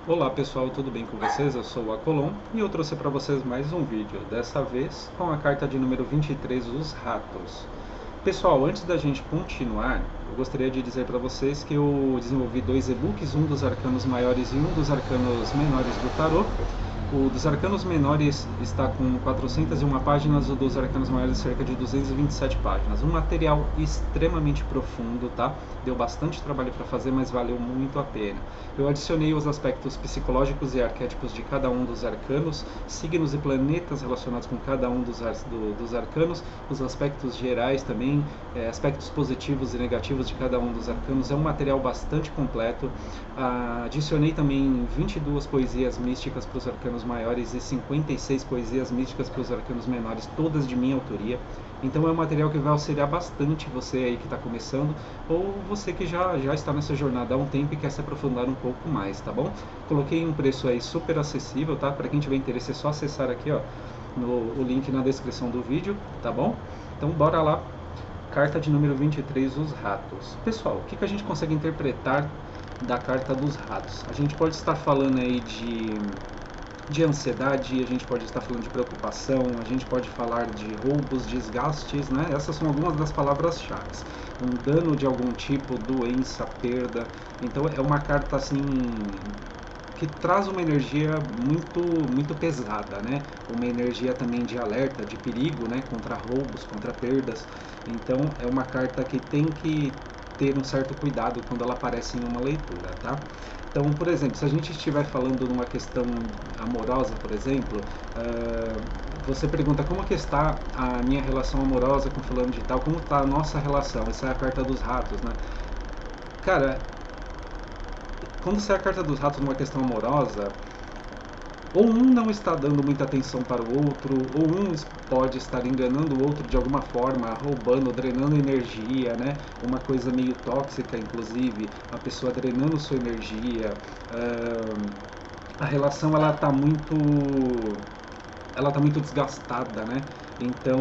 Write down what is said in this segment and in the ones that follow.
Olá pessoal, tudo bem com vocês? Eu sou o Acolon e eu trouxe para vocês mais um vídeo, dessa vez com a carta de número 23, os ratos. Pessoal, antes da gente continuar, eu gostaria de dizer para vocês que eu desenvolvi dois e-books, um dos arcanos maiores e um dos arcanos menores do tarô. O dos arcanos menores está com 401 páginas, o dos arcanos maiores cerca de 227 páginas. Um material extremamente profundo, tá? Deu bastante trabalho para fazer, mas valeu muito a pena. Eu adicionei os aspectos psicológicos e arquétipos de cada um dos arcanos, signos e planetas relacionados com cada um dos arcanos, os aspectos gerais também, aspectos positivos e negativos de cada um dos arcanos. É um material bastante completo. Adicionei também 22 poesias místicas para os arcanos maiores e 56 poesias místicas para os arcanos menores, todas de minha autoria. Então é um material que vai auxiliar bastante você aí que está começando, ou você que já está nessa jornada há um tempo e quer se aprofundar um pouco mais, tá bom? Coloquei um preço aí super acessível, tá? Para quem tiver interesse é só acessar aqui, ó, o link na descrição do vídeo, tá bom? Então bora lá. Carta de número 23, os ratos. Pessoal, o que a gente consegue interpretar da carta dos ratos? A gente pode estar falando aí de ansiedade, a gente pode estar falando de preocupação, a gente pode falar de roubos, desgastes, né? Essas são algumas das palavras-chave. Um dano de algum tipo, doença, perda. Então é uma carta assim que traz uma energia muito pesada, né? Uma energia também de alerta, de perigo, né? Contra roubos, contra perdas. Então é uma carta que tem que ter um certo cuidado quando ela aparece em uma leitura, tá? Então, por exemplo, se a gente estiver falando numa questão amorosa, por exemplo, você pergunta como que está a minha relação amorosa com fulano de tal, como está a nossa relação? Essa é a carta dos ratos, né? Cara, quando sai a carta dos ratos numa questão amorosa, ou um não está dando muita atenção para o outro, ou um pode estar enganando o outro de alguma forma, roubando, drenando energia, né? Uma coisa meio tóxica, inclusive, a pessoa drenando sua energia. A relação ela tá muito desgastada, né? Então,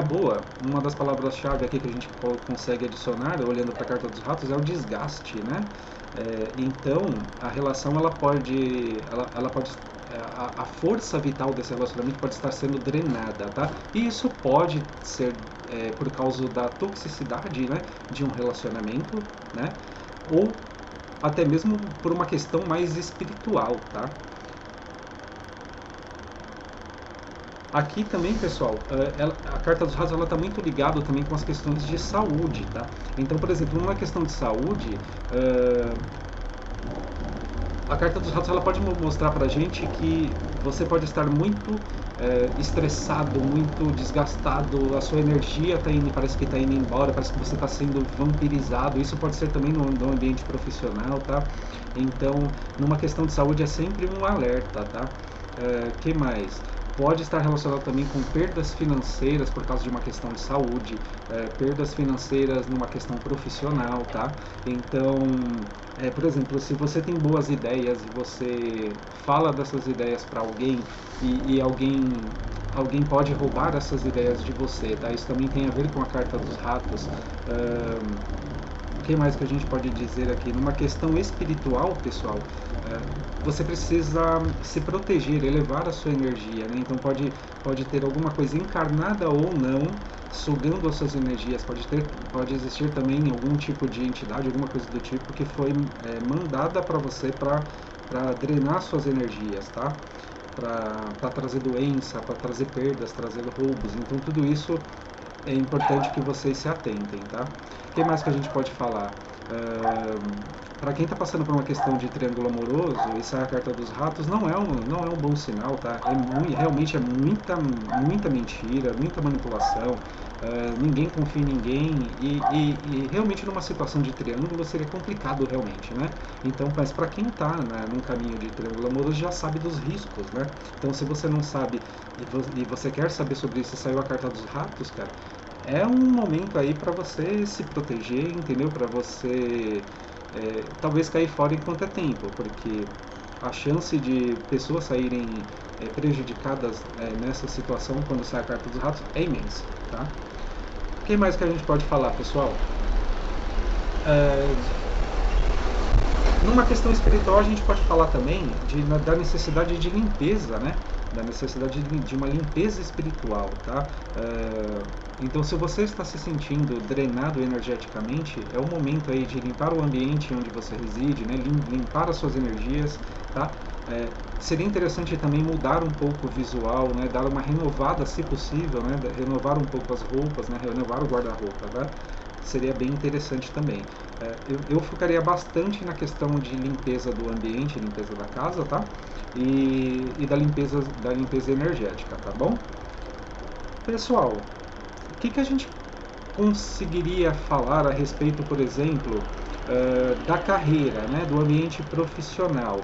boa. Uma das palavras-chave aqui que a gente consegue adicionar, olhando para a carta dos ratos, é o desgaste, né? Então, a relação ela pode a força vital desse relacionamento pode estar sendo drenada, tá? E isso pode ser por causa da toxicidade, né, de um relacionamento, né? Ou até mesmo por uma questão mais espiritual, tá? Aqui também, pessoal, a carta dos ratos está muito ligada também com as questões de saúde, tá? Então, por exemplo, numa questão de saúde, a carta dos ratos ela pode mostrar pra gente que você pode estar muito estressado, muito desgastado, a sua energia tá indo, parece que está indo embora, parece que você está sendo vampirizado. Isso pode ser também no ambiente profissional, tá? Então, numa questão de saúde é sempre um alerta, tá? Que mais? Pode estar relacionado também com perdas financeiras por causa de uma questão de saúde, perdas financeiras numa questão profissional, tá? Então, por exemplo, se você tem boas ideias e você fala dessas ideias para alguém e alguém pode roubar essas ideias de você, tá? Isso também tem a ver com a carta dos ratos. O que mais que a gente pode dizer aqui? Numa questão espiritual, pessoal, você precisa se proteger, elevar a sua energia, né? Então pode ter alguma coisa encarnada ou não sugando as suas energias, pode existir também algum tipo de entidade, alguma coisa do tipo que foi mandada para você para drenar suas energias, tá? Para trazer doença, para trazer perdas, trazer roubos. Então tudo isso é importante que vocês se atentem, tá? O que mais que a gente pode falar? Para quem está passando por uma questão de triângulo amoroso, isso é a carta dos ratos, não é um bom sinal, tá? Realmente é muita mentira, muita manipulação, ninguém confia em ninguém e realmente numa situação de triângulo seria complicado realmente, né? Então, mas para quem está num caminho de triângulo amoroso já sabe dos riscos, né? Então, se você não sabe e você quer saber sobre isso, saiu a carta dos ratos, cara, é um momento aí para você se proteger, entendeu? Para você talvez cair fora enquanto é tempo, porque a chance de pessoas saírem prejudicadas nessa situação quando sai a carta dos ratos é imensa, tá? O que mais que a gente pode falar, pessoal? É, Numa questão espiritual, a gente pode falar também da necessidade de limpeza, né? Da necessidade de uma limpeza espiritual, tá? Então, se você está se sentindo drenado energeticamente, é o momento aí de limpar o ambiente onde você reside, né? Limpar as suas energias, tá? Seria interessante também mudar um pouco o visual, né? Dar uma renovada, se possível, né? Renovar um pouco as roupas, né? Renovar o guarda-roupa, tá? Seria bem interessante também. Eu focaria bastante na questão de limpeza do ambiente, limpeza da casa, tá? E da limpeza energética, tá bom? Pessoal, o que a gente conseguiria falar a respeito, por exemplo, da carreira, né? Do ambiente profissional?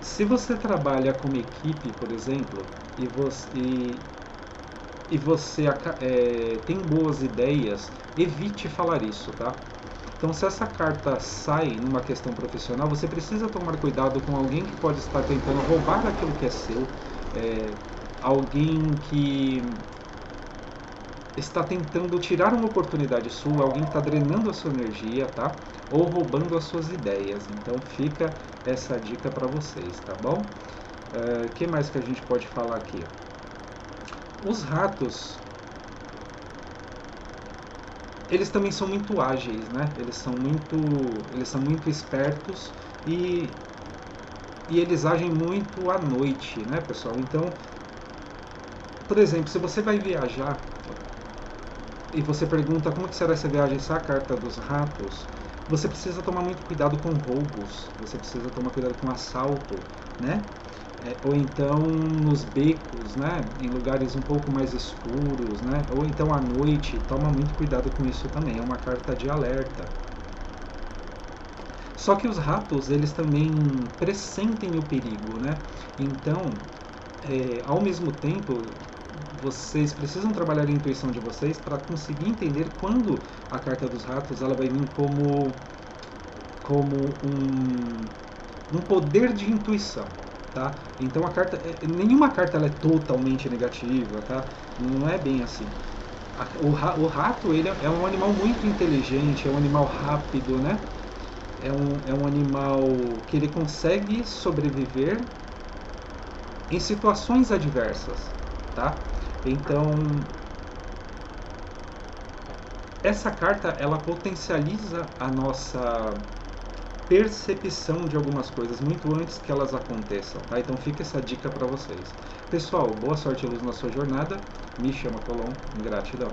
Se você trabalha como equipe, por exemplo, e você tem boas ideias, evite falar isso, tá? Então, se essa carta sai numa questão profissional, você precisa tomar cuidado com alguém que pode estar tentando roubar aquilo que é seu, alguém que está tentando tirar uma oportunidade sua, alguém que está drenando a sua energia, tá? Ou roubando as suas ideias. Então, fica essa dica para vocês, tá bom? Que mais que a gente pode falar aqui? Os ratos, eles também são muito ágeis, né? Eles são muito espertos e eles agem muito à noite, né, pessoal? Então, por exemplo, se você vai viajar e você pergunta como que será essa viagem, essa carta dos ratos, você precisa tomar muito cuidado com roubos, você precisa tomar cuidado com assalto, né? Ou então nos becos, né? Em lugares um pouco mais escuros, né? Ou então à noite, toma muito cuidado com isso também, é uma carta de alerta. Só que os ratos, eles também pressentem o perigo, né? Então, ao mesmo tempo, vocês precisam trabalhar a intuição de vocês para conseguir entender quando a carta dos ratos ela vai vir como um poder de intuição, tá? Então nenhuma carta ela é totalmente negativa, tá? Não é bem assim. O rato ele é um animal muito inteligente, é um animal rápido, né? É um animal que ele consegue sobreviver em situações adversas, tá? Então, essa carta ela potencializa a nossa percepção de algumas coisas muito antes que elas aconteçam, tá? Então fica essa dica para vocês. Pessoal, boa sorte e luz na sua jornada. Me chama Colom. Gratidão.